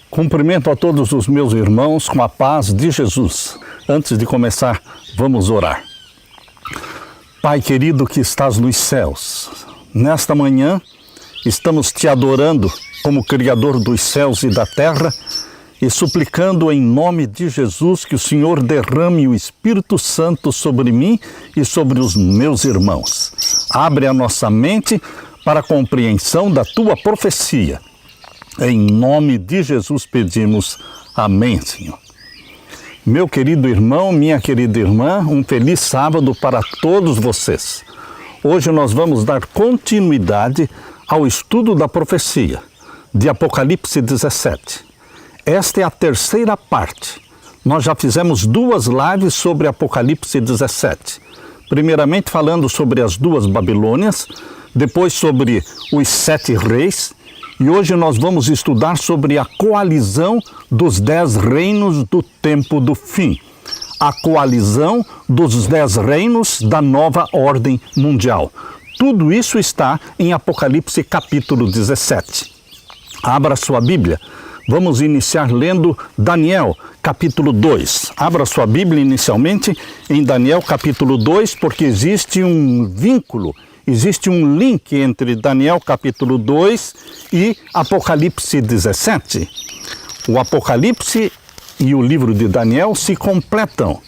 Cumprimento a todos os meus irmãos com a paz de Jesus. Antes de começar, vamos orar. Pai querido que estás nos céus, nesta manhã estamos te adorando como Criador dos céus e da terra e suplicando em nome de Jesus que o Senhor derrame o Espírito Santo sobre mim e sobre os meus irmãos. Abre a nossa mente para a compreensão da tua profecia. Em nome de Jesus pedimos. Amém, Senhor. Meu querido irmão, minha querida irmã, um feliz sábado para todos vocês. Hoje nós vamos dar continuidade ao estudo da profecia de Apocalipse 17. Esta é a terceira parte. Nós já fizemos 2 lives sobre Apocalipse 17. Primeiramente falando sobre as 2 Babilônias, depois sobre os 7 reis, e hoje nós vamos estudar sobre a coalizão dos 10 reinos do tempo do fim. A coalizão dos 10 reinos da nova ordem mundial. Tudo isso está em Apocalipse capítulo 17. Abra sua Bíblia. Vamos iniciar lendo Daniel, capítulo 2. Abra sua Bíblia inicialmente em Daniel, capítulo 2, porque existe um vínculo, existe um link entre Daniel, capítulo 2 e Apocalipse 17. O Apocalipse e o livro de Daniel se completam.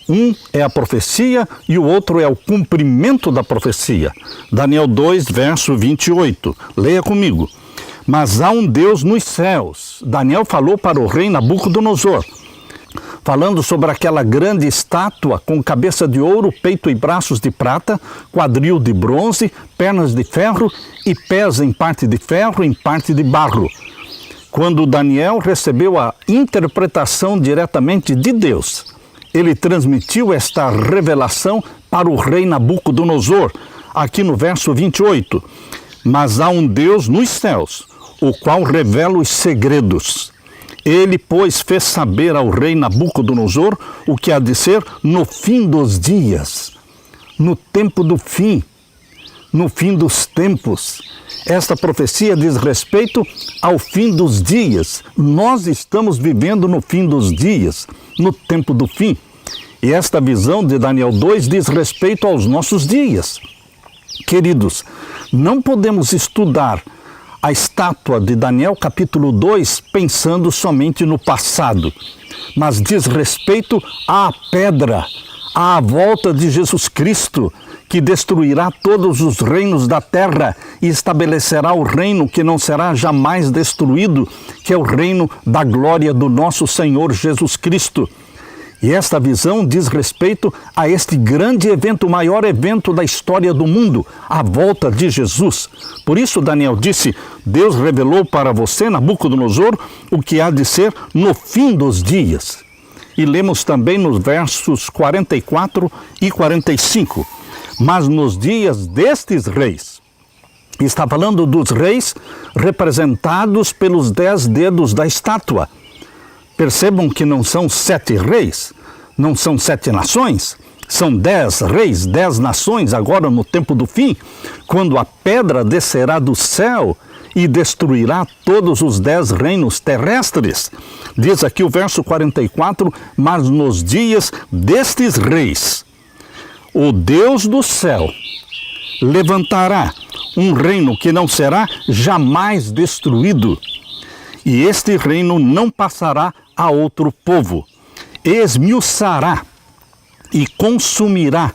Um é a profecia e o outro é o cumprimento da profecia. Daniel 2, verso 28. Leia comigo. Mas há um Deus nos céus. Daniel falou para o rei Nabucodonosor, falando sobre aquela grande estátua com cabeça de ouro, peito e braços de prata, quadril de bronze, pernas de ferro e pés em parte de ferro, em parte de barro. Quando Daniel recebeu a interpretação diretamente de Deus, ele transmitiu esta revelação para o rei Nabucodonosor, aqui no verso 28. Mas há um Deus nos céus, o qual revela os segredos. Ele, pois, fez saber ao rei Nabucodonosor o que há de ser no fim dos dias, no tempo do fim, no fim dos tempos. Esta profecia diz respeito ao fim dos dias. Nós estamos vivendo no fim dos dias, no tempo do fim. E esta visão de Daniel 2 diz respeito aos nossos dias. Queridos, não podemos estudar a estátua de Daniel capítulo 2 pensando somente no passado, mas diz respeito à pedra, à volta de Jesus Cristo, que destruirá todos os reinos da terra e estabelecerá o reino que não será jamais destruído, que é o reino da glória do nosso Senhor Jesus Cristo. E esta visão diz respeito a este grande evento, o maior evento da história do mundo, a volta de Jesus. Por isso Daniel disse, Deus revelou para você, Nabucodonosor, o que há de ser no fim dos dias. E lemos também nos versos 44 e 45. Mas nos dias destes reis, está falando dos reis representados pelos 10 dedos da estátua. Percebam que não são 7 reis, não são 7 nações, são 10 reis, 10 nações, agora no tempo do fim, quando a pedra descerá do céu e destruirá todos os 10 reinos terrestres. Diz aqui o verso 44, mas nos dias destes reis, o Deus do céu levantará um reino que não será jamais destruído, e este reino não passará a outro povo. Esmiuçará e consumirá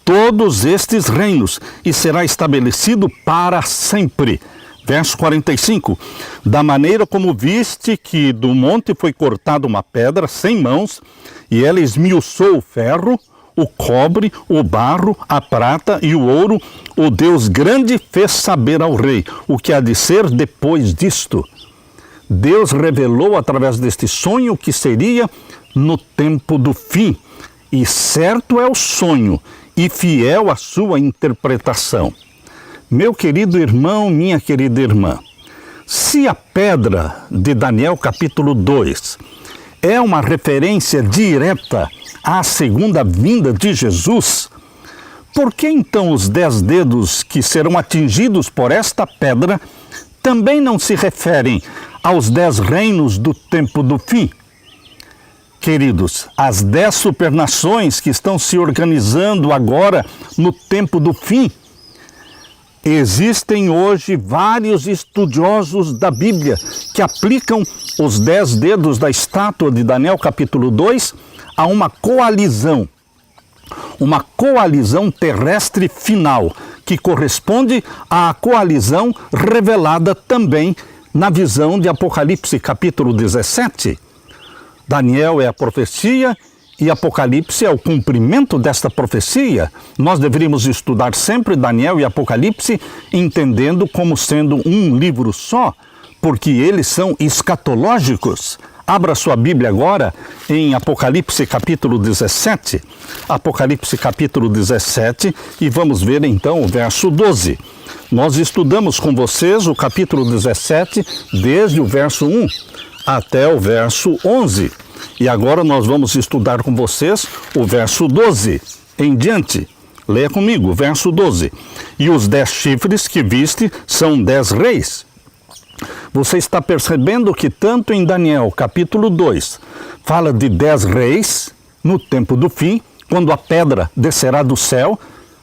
todos estes reinos e será estabelecido para sempre. Verso 45. Da maneira como viste que do monte foi cortada uma pedra sem mãos, e ela esmiuçou o ferro, o cobre, o barro, a prata e o ouro, o Deus grande fez saber ao rei o que há de ser depois disto. Deus revelou através deste sonho que seria no tempo do fim. E certo é o sonho e fiel a sua interpretação. Meu querido irmão, minha querida irmã, se a pedra de Daniel capítulo 2 é uma referência direta à segunda vinda de Jesus, por que então os 10 dedos que serão atingidos por esta pedra também não se referem aos 10 reinos do tempo do fim. Queridos, as 10 supernações que estão se organizando agora no tempo do fim. Existem hoje vários estudiosos da Bíblia que aplicam os 10 dedos da estátua de Daniel capítulo 2 a uma coalizão terrestre final, que corresponde à coalizão revelada também na visão de Apocalipse capítulo 17. Daniel é a profecia e Apocalipse é o cumprimento desta profecia. Nós deveríamos estudar sempre Daniel e Apocalipse entendendo como sendo um livro só, porque eles são escatológicos. Abra sua Bíblia agora em Apocalipse capítulo 17. Apocalipse capítulo 17 e vamos ver então o verso 12. Nós estudamos com vocês o capítulo 17 desde o verso 1 até o verso 11. E agora nós vamos estudar com vocês o verso 12 em diante. Leia comigo, verso 12. E os 10 chifres que viste são 10 reis. Você está percebendo que tanto em Daniel capítulo 2 fala de 10 reis no tempo do fim, quando a pedra descerá do céu,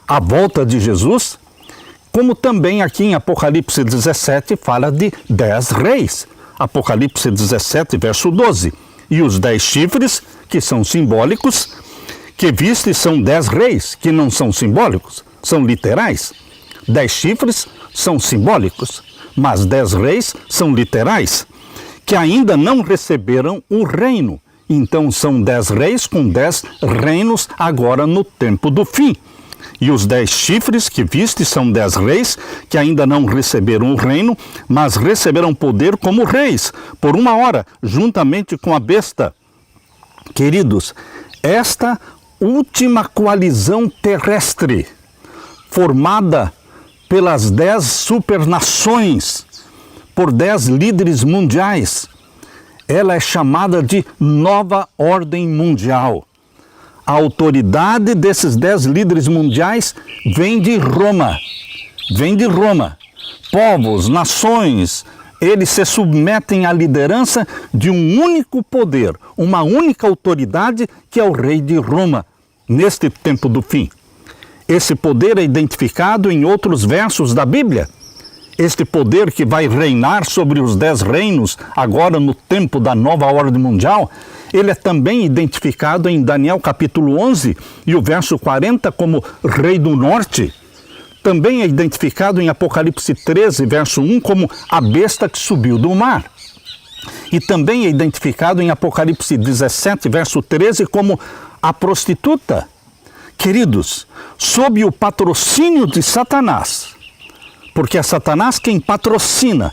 à volta de Jesus, como também aqui em Apocalipse 17 fala de 10 reis. Apocalipse 17, verso 12. E os 10 chifres, que são simbólicos, que viste são 10 reis, que não são simbólicos, são literais. 10 chifres são simbólicos, mas 10 reis são literais, que ainda não receberam o reino. Então são 10 reis com 10 reinos agora no tempo do fim. E os 10 chifres que viste são 10 reis que ainda não receberam o reino, mas receberão poder como reis, por 1 hora, juntamente com a besta. Queridos, esta última coalizão terrestre, formada pelas 10 supernações, por 10 líderes mundiais, ela é chamada de Nova Ordem Mundial. A autoridade desses 10 líderes mundiais vem de Roma. Vem de Roma. Povos, nações, eles se submetem à liderança de um único poder, uma única autoridade, que é o rei de Roma, neste tempo do fim. Esse poder é identificado em outros versos da Bíblia. Este poder que vai reinar sobre os 10 reinos, agora no tempo da nova ordem mundial, ele é também identificado em Daniel capítulo 11 e o verso 40 como Rei do Norte. Também é identificado em Apocalipse 13, verso 1, como a besta que subiu do mar. E também é identificado em Apocalipse 17, verso 13, como a prostituta. Queridos, sob o patrocínio de Satanás, porque é Satanás quem patrocina.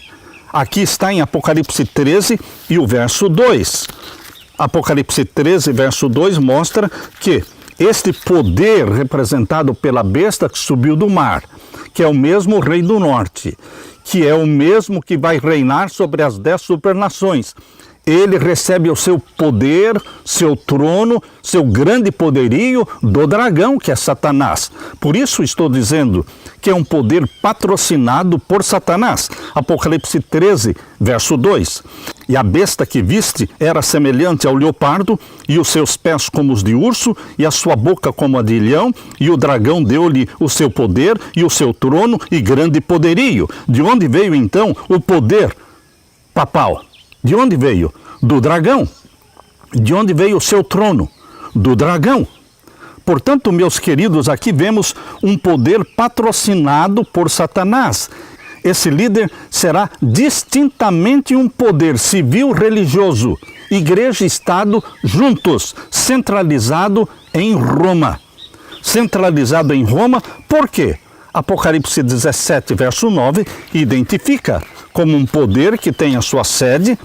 Aqui está em Apocalipse 13 e o verso 2. Apocalipse 13, verso 2, mostra que este poder representado pela besta que subiu do mar, que é o mesmo rei do norte, que é o mesmo que vai reinar sobre as 10 supernações, ele recebe o seu poder, seu trono, seu grande poderio do dragão, que é Satanás. Por isso estou dizendo que é um poder patrocinado por Satanás. Apocalipse 13, verso 2. E a besta que viste era semelhante ao leopardo, e os seus pés como os de urso, e a sua boca como a de leão, e o dragão deu-lhe o seu poder, e o seu trono, e grande poderio. De onde veio então o poder papal? De onde veio? Do dragão. De onde veio o seu trono? Do dragão. Portanto, meus queridos, aqui vemos um poder patrocinado por Satanás. Esse líder será distintamente um poder civil religioso, igreja e Estado juntos, centralizado em Roma. Centralizado em Roma, por quê? Apocalipse 17, verso 9, identifica como um poder que tem a sua sede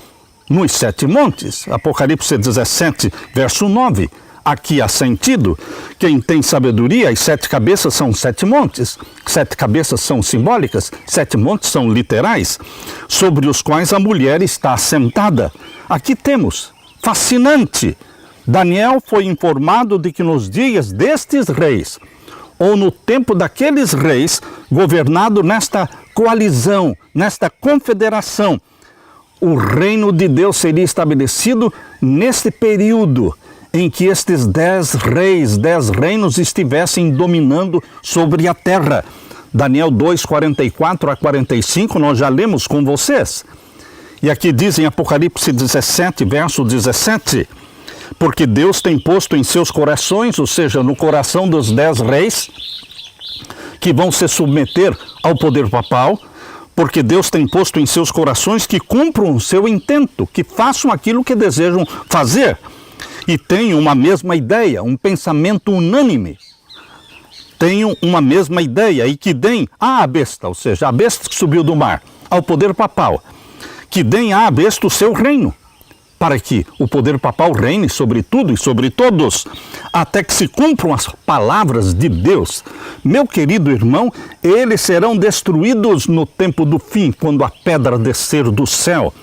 nos 7 montes. Apocalipse 17, verso 9. Aqui há sentido. Quem tem sabedoria, as 7 cabeças são 7 montes. 7 cabeças são simbólicas, 7 montes são literais, sobre os quais a mulher está assentada. Aqui temos, fascinante. Daniel foi informado de que nos dias destes reis, ou no tempo daqueles reis, governado nesta coalizão, nesta confederação, o reino de Deus seria estabelecido neste período em que estes 10 reis, 10 reinos estivessem dominando sobre a terra. Daniel 2, 44 a 45, nós já lemos com vocês. E aqui diz em Apocalipse 17, verso 17, porque Deus tem posto em seus corações, ou seja, no coração dos 10 reis, que vão se submeter ao poder papal, porque Deus tem posto em seus corações que cumpram o seu intento, que façam aquilo que desejam fazer, e tenham uma mesma ideia, um pensamento unânime, tenham uma mesma ideia e que deem à besta, ou seja, a besta que subiu do mar, ao poder papal, que deem à besta o seu reino, para que o poder papal reine sobre tudo e sobre todos, até que se cumpram as palavras de Deus. Meu querido irmão, eles serão destruídos no tempo do fim, quando a pedra descer do céu.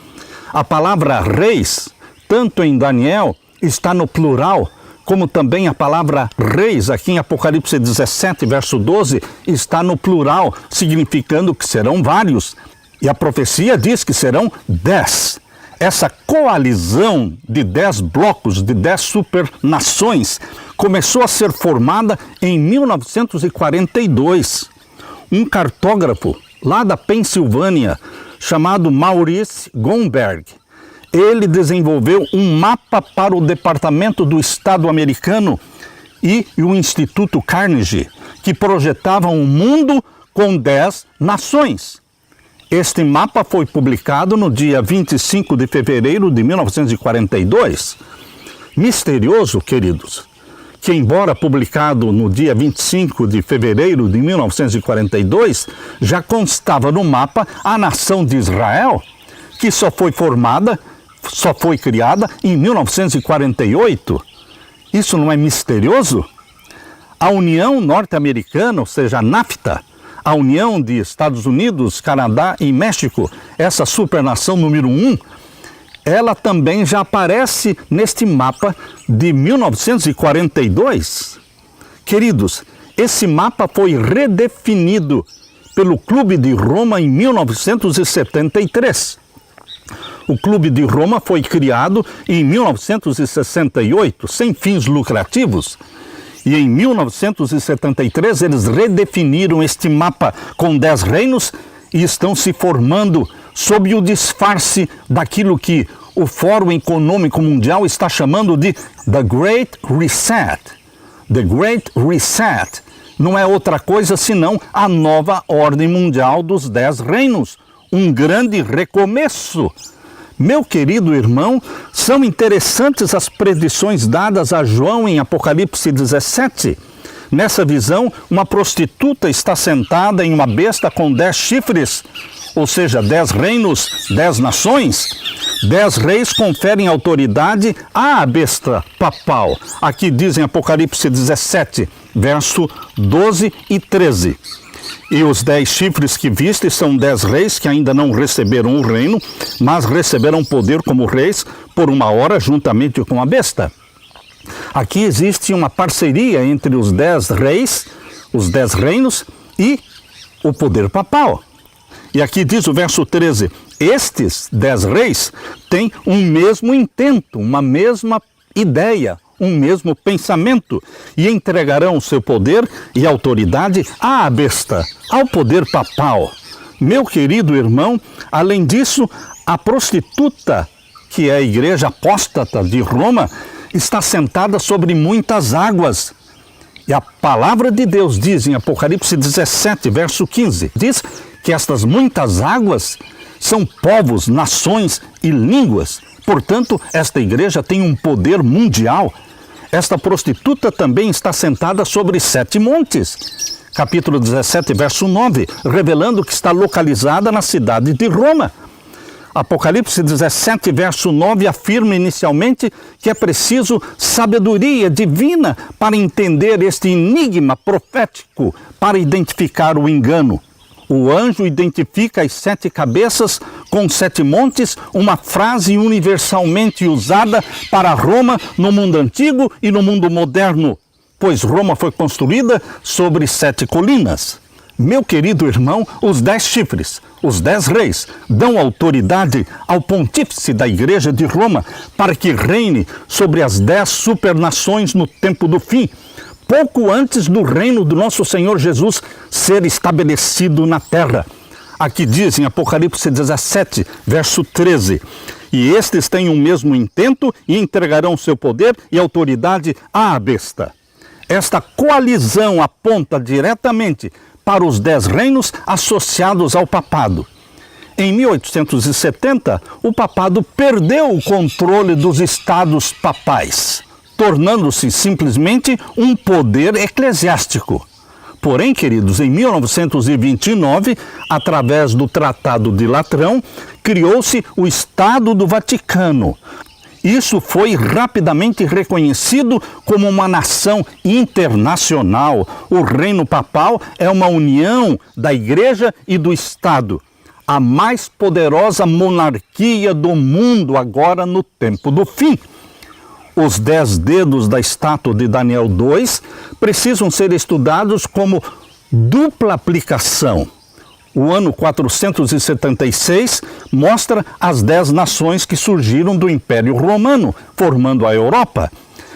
A palavra reis, tanto em Daniel, está no plural, como também a palavra reis, aqui em Apocalipse 17, verso 12, está no plural, significando que serão vários. E a profecia diz que serão 10. Essa coalizão de 10 blocos, de 10 supernações, começou a ser formada em 1942. Um cartógrafo lá da Pensilvânia, chamado Maurice Gomberg, ele desenvolveu um mapa para o Departamento do Estado americano e o Instituto Carnegie, que projetavam um mundo com 10 nações. Este mapa foi publicado no dia 25 de fevereiro de 1942. Misterioso, queridos, que embora publicado no dia 25 de fevereiro de 1942, já constava no mapa a nação de Israel, que só foi criada em 1948. Isso não é misterioso? A União Norte-Americana, ou seja, a NAFTA, a União de Estados Unidos, Canadá e México, essa supernação número 1, ela também já aparece neste mapa de 1942. Queridos, esse mapa foi redefinido pelo Clube de Roma em 1973. O Clube de Roma foi criado em 1968, sem fins lucrativos. E em 1973 eles redefiniram este mapa com 10 reinos e estão se formando sob o disfarce daquilo que o Fórum Econômico Mundial está chamando de The Great Reset. The Great Reset não é outra coisa senão a nova ordem mundial dos 10 reinos. Um grande recomeço. Meu querido irmão, são interessantes as predições dadas a João em Apocalipse 17. Nessa visão, uma prostituta está sentada em uma besta com 10 chifres, ou seja, 10 reinos, 10 nações. 10 reis conferem autoridade à besta papal. Aqui diz em Apocalipse 17, verso 12 e 13. E os 10 chifres que viste são 10 reis que ainda não receberam o reino, mas receberam poder como reis por uma hora juntamente com a besta. Aqui existe uma parceria entre os 10 reis, os 10 reinos e o poder papal. E aqui diz o verso 13, estes 10 reis têm um mesmo intento, uma mesma ideia, um mesmo pensamento, e entregarão o seu poder e autoridade à besta, ao poder papal. Meu querido irmão, além disso, a prostituta, que é a igreja apóstata de Roma, está sentada sobre muitas águas. E a palavra de Deus diz em Apocalipse 17, verso 15, diz que estas muitas águas são povos, nações e línguas. Portanto, esta igreja tem um poder mundial. Esta prostituta também está sentada sobre 7 montes. Capítulo 17, verso 9, revelando que está localizada na cidade de Roma. Apocalipse 17, verso 9, afirma inicialmente que é preciso sabedoria divina para entender este enigma profético, para identificar o engano. O anjo identifica as 7 cabeças com 7 montes, uma frase universalmente usada para Roma no mundo antigo e no mundo moderno, pois Roma foi construída sobre 7 colinas. Meu querido irmão, os 10 chifres, os 10 reis, dão autoridade ao pontífice da Igreja de Roma para que reine sobre as 10 supernações no tempo do fim, pouco antes do reino do nosso Senhor Jesus ser estabelecido na terra. Aqui diz em Apocalipse 17, verso 13, e estes têm o mesmo intento e entregarão seu poder e autoridade à besta. Esta coalizão aponta diretamente para os 10 reinos associados ao papado. Em 1870, o papado perdeu o controle dos estados papais, tornando-se simplesmente um poder eclesiástico. Porém, queridos, em 1929, através do Tratado de Latrão, criou-se o Estado do Vaticano. Isso foi rapidamente reconhecido como uma nação internacional. O reino papal é uma união da Igreja e do Estado, a mais poderosa monarquia do mundo agora no tempo do fim. Os 10 dedos da estátua de Daniel 2 precisam ser estudados como dupla aplicação. O ano 476 mostra as 10 nações que surgiram do Império Romano, formando a Europa.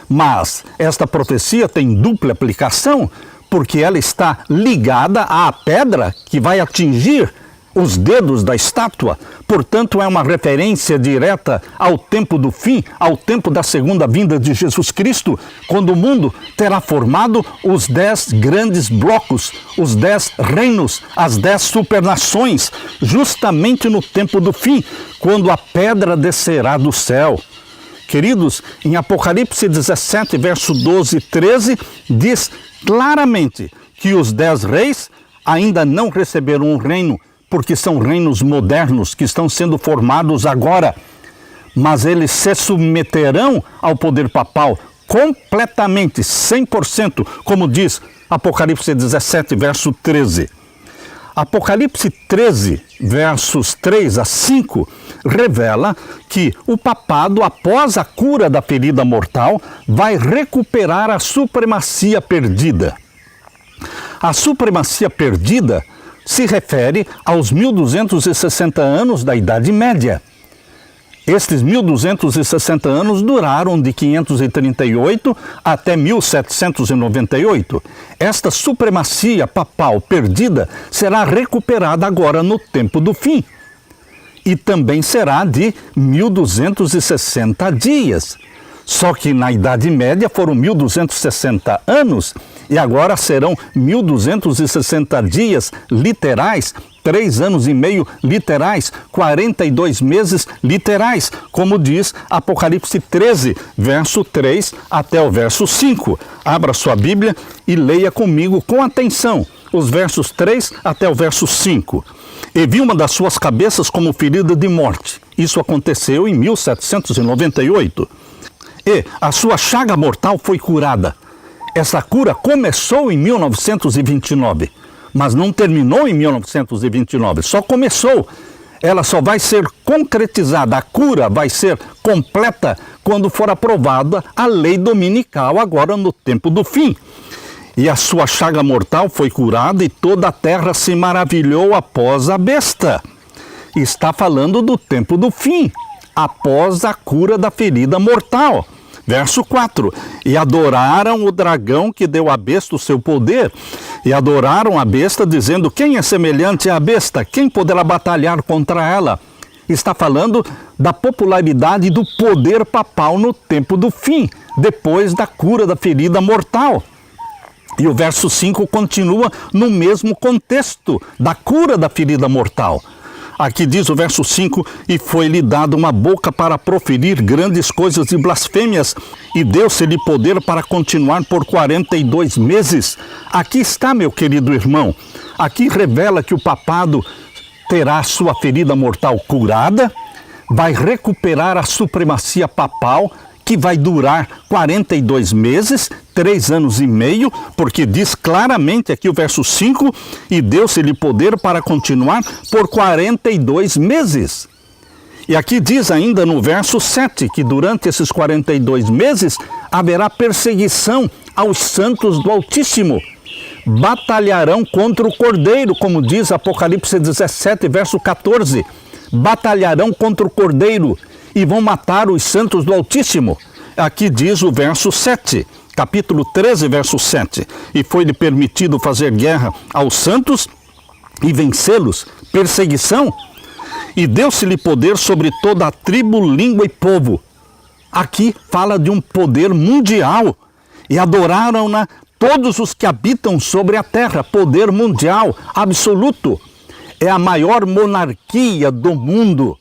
Mas esta profecia tem dupla aplicação porque ela está ligada à pedra que vai atingir os dedos da estátua. Portanto, é uma referência direta ao tempo do fim, ao tempo da segunda vinda de Jesus Cristo, quando o mundo terá formado os 10 grandes blocos, os 10 reinos, as 10 supernações, justamente no tempo do fim, quando a pedra descerá do céu. Queridos, em Apocalipse 17, verso 12 e 13, diz claramente que os 10 reis ainda não receberam um reino, porque são reinos modernos que estão sendo formados agora. Mas eles se submeterão ao poder papal completamente, 100%, como diz Apocalipse 17, verso 13. Apocalipse 13, versos 3 a 5, revela que o papado, após a cura da ferida mortal, vai recuperar a supremacia perdida. A supremacia perdida se refere aos 1260 anos da Idade Média. Estes 1260 anos duraram de 538 até 1798. Esta supremacia papal perdida será recuperada agora no tempo do fim. E também será de 1260 dias. Só que na Idade Média foram 1260 anos e agora serão 1260 dias literais, 3 anos e meio literais, 42 meses literais, como diz Apocalipse 13, verso 3 até o verso 5. Abra sua Bíblia e leia comigo com atenção os versos 3 até o verso 5. E vi uma das suas cabeças como ferida de morte. Isso aconteceu em 1798. E a sua chaga mortal foi curada. Essa cura começou em 1929, mas não terminou em 1929, só começou. Ela só vai ser concretizada, a cura vai ser completa quando for aprovada a lei dominical agora no tempo do fim. E a sua chaga mortal foi curada e toda a terra se maravilhou após a besta. Está falando do tempo do fim, após a cura da ferida mortal. Verso 4, e adoraram o dragão que deu à besta o seu poder, e adoraram a besta dizendo, quem é semelhante à besta? Quem poderá batalhar contra ela? Está falando da popularidade do poder papal no tempo do fim, depois da cura da ferida mortal. E o verso 5 continua no mesmo contexto da cura da ferida mortal. Aqui diz o verso 5, e foi-lhe dado uma boca para proferir grandes coisas e blasfêmias, e deu-se-lhe poder para continuar por 42 meses. Aqui está, meu querido irmão, aqui revela que o papado terá sua ferida mortal curada, vai recuperar a supremacia papal, que vai durar 42 meses, 3 anos e meio, porque diz claramente aqui o verso 5, e deu-se-lhe poder para continuar por 42 meses. E aqui diz ainda no verso 7, que durante esses 42 meses haverá perseguição aos santos do Altíssimo. batalharão contra o Cordeiro, como diz Apocalipse 17, verso 14. Batalharão contra o Cordeiro e vão matar os santos do Altíssimo. Aqui diz o verso 7, capítulo 13, verso 7. E foi-lhe permitido fazer guerra aos santos e vencê-los, perseguição, e deu-se-lhe poder sobre toda a tribo, língua e povo. Aqui fala de um poder mundial, e adoraram-na todos os que habitam sobre a terra. Poder mundial, absoluto. É a maior monarquia do mundo,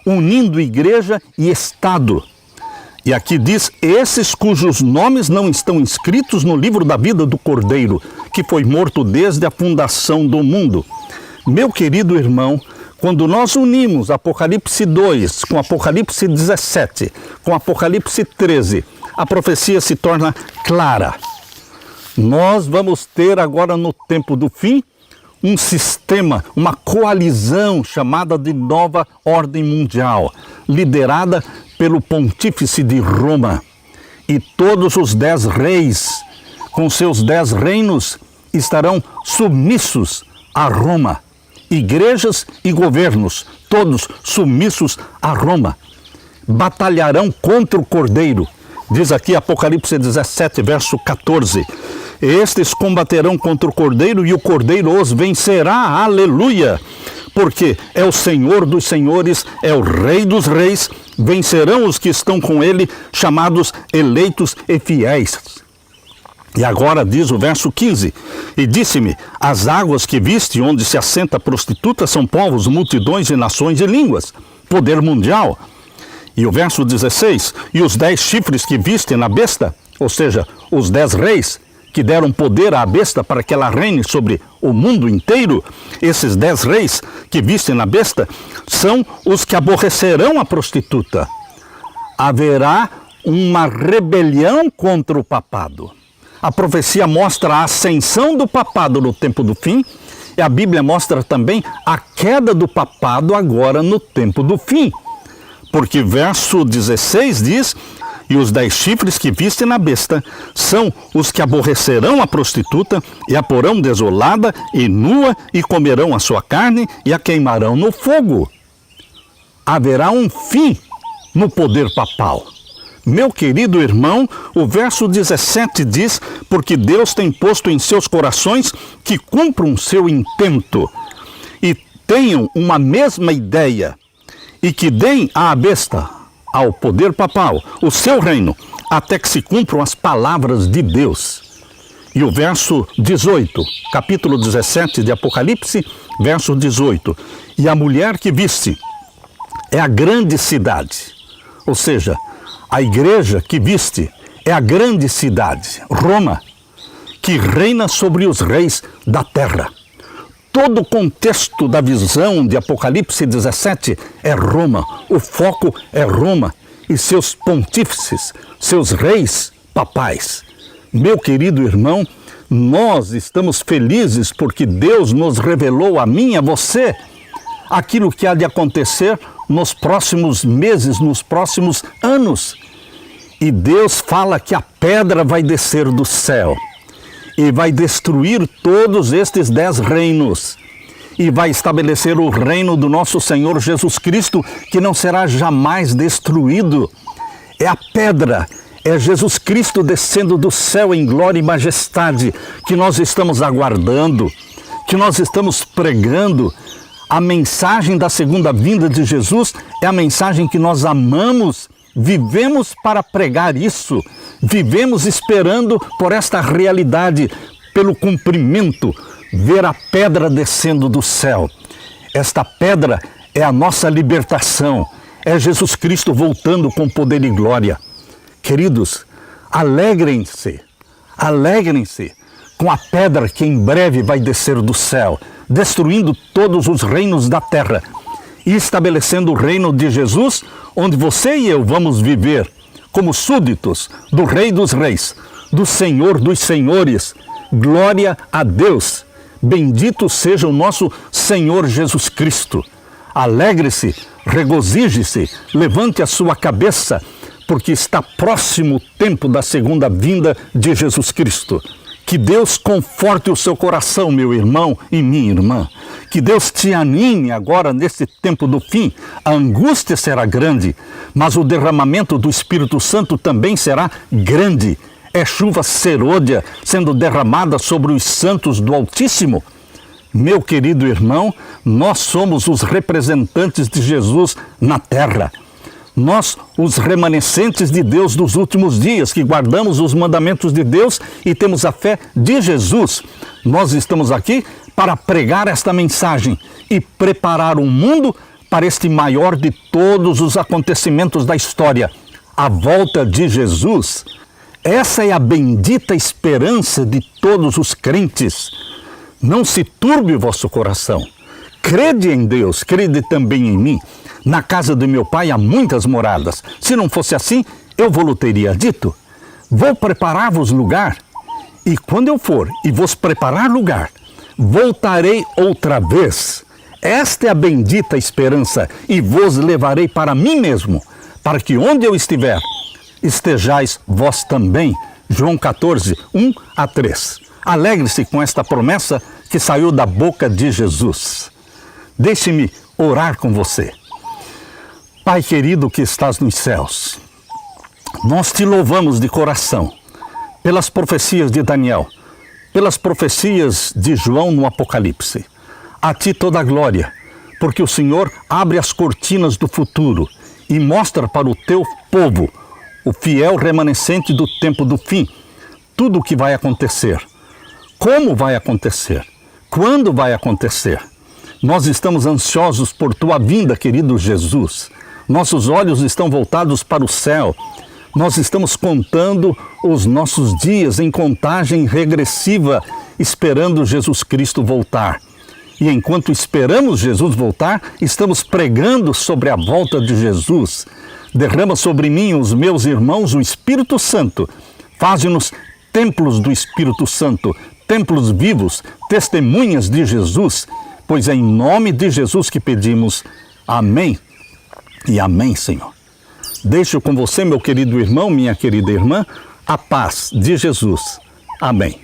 unindo igreja e Estado. E aqui diz, esses cujos nomes não estão inscritos no livro da vida do Cordeiro, que foi morto desde a fundação do mundo. Meu querido irmão, quando nós unimos Apocalipse 2 com Apocalipse 17, com Apocalipse 13, a profecia se torna clara. Nós vamos ter agora no tempo do fim um sistema, uma coalizão chamada de Nova Ordem Mundial, liderada pelo Pontífice de Roma. E todos os 10 reis, com seus 10 reinos, estarão submissos a Roma. Igrejas e governos, todos submissos a Roma. Batalharão contra o Cordeiro. Diz aqui Apocalipse 17, verso 14. Estes combaterão contra o Cordeiro e o Cordeiro os vencerá. Aleluia! Porque é o Senhor dos senhores, é o Rei dos reis. Vencerão os que estão com ele, chamados eleitos e fiéis. E agora diz o verso 15, e disse-me, as águas que viste onde se assenta a prostituta são povos, multidões e nações e línguas, poder mundial. E o verso 16, e os 10 chifres que viste na besta, ou seja, os 10 reis que deram poder à besta para que ela reine sobre o mundo inteiro, esses 10 reis que viste na besta são os que aborrecerão a prostituta. Haverá uma rebelião contra o papado. A profecia mostra a ascensão do papado no tempo do fim, e a Bíblia mostra também a queda do papado agora no tempo do fim. Porque verso 16 diz, e os 10 chifres que viste na besta são os que aborrecerão a prostituta e a porão desolada e nua e comerão a sua carne e a queimarão no fogo. Haverá um fim no poder papal. Meu querido irmão, o verso 17 diz, porque Deus tem posto em seus corações que cumpram seu intento e tenham uma mesma ideia e que deem à besta, ao poder papal, o seu reino, até que se cumpram as palavras de Deus. E o verso 18, capítulo 17 de Apocalipse, verso 18, e a mulher que viste é a grande cidade, ou seja, a igreja que viste é a grande cidade, Roma, que reina sobre os reis da terra. Todo o contexto da visão de Apocalipse 17 é Roma, o foco é Roma e seus pontífices, seus reis papais. Meu querido irmão, nós estamos felizes porque Deus nos revelou a mim e a você aquilo que há de acontecer nos próximos meses, nos próximos anos. E Deus fala que a pedra vai descer do céu e vai destruir todos estes 10 reinos e vai estabelecer o reino do nosso Senhor Jesus Cristo, que não será jamais destruído. É a pedra, é Jesus Cristo descendo do céu em glória e majestade que nós estamos aguardando, que nós estamos pregando. A mensagem da segunda vinda de Jesus é a mensagem que nós amamos, vivemos para pregar isso, vivemos esperando por esta realidade, pelo cumprimento, ver a pedra descendo do céu. Esta pedra é a nossa libertação, é Jesus Cristo voltando com poder e glória. Queridos, alegrem-se, alegrem-se com a pedra que em breve vai descer do céu, destruindo todos os reinos da terra e estabelecendo o reino de Jesus, onde você e eu vamos viver como súditos do Rei dos Reis, do Senhor dos Senhores. Glória a Deus! Bendito seja o nosso Senhor Jesus Cristo. Alegre-se, regozije-se, levante a sua cabeça, porque está próximo o tempo da segunda vinda de Jesus Cristo. Que Deus conforte o seu coração, meu irmão e minha irmã. Que Deus te anime agora nesse tempo do fim. A angústia será grande, mas o derramamento do Espírito Santo também será grande. É chuva serôdia sendo derramada sobre os santos do Altíssimo. Meu querido irmão, nós somos os representantes de Jesus na terra. Nós, os remanescentes de Deus dos últimos dias, que guardamos os mandamentos de Deus e temos a fé de Jesus. Nós estamos aqui para pregar esta mensagem e preparar o mundo para este maior de todos os acontecimentos da história, a volta de Jesus. Essa é a bendita esperança de todos os crentes. Não se turbe o vosso coração. Crede em Deus, crede também em mim. Na casa de meu pai há muitas moradas. Se não fosse assim, eu vos teria dito. Vou preparar-vos lugar. E quando eu for e vos preparar lugar, voltarei outra vez. Esta é a bendita esperança, e vos levarei para mim mesmo, para que onde eu estiver, estejais vós também. João 14, 1 a 3. Alegre-se com esta promessa que saiu da boca de Jesus. Deixe-me orar com você. Pai querido que estás nos céus, nós te louvamos de coração pelas profecias de Daniel, pelas profecias de João no Apocalipse. A ti toda a glória, porque o Senhor abre as cortinas do futuro e mostra para o teu povo, o fiel remanescente do tempo do fim, tudo o que vai acontecer. Como vai acontecer? Quando vai acontecer? Nós estamos ansiosos por tua vinda, querido Jesus. Nossos olhos estão voltados para o céu. Nós estamos contando os nossos dias em contagem regressiva, esperando Jesus Cristo voltar. E enquanto esperamos Jesus voltar, estamos pregando sobre a volta de Jesus. Derrama sobre mim, os meus irmãos, o Espírito Santo. Faze-nos templos do Espírito Santo, templos vivos, testemunhas de Jesus, pois é em nome de Jesus que pedimos. Amém. E amém, Senhor. Deixo com você, meu querido irmão, minha querida irmã, a paz de Jesus. Amém.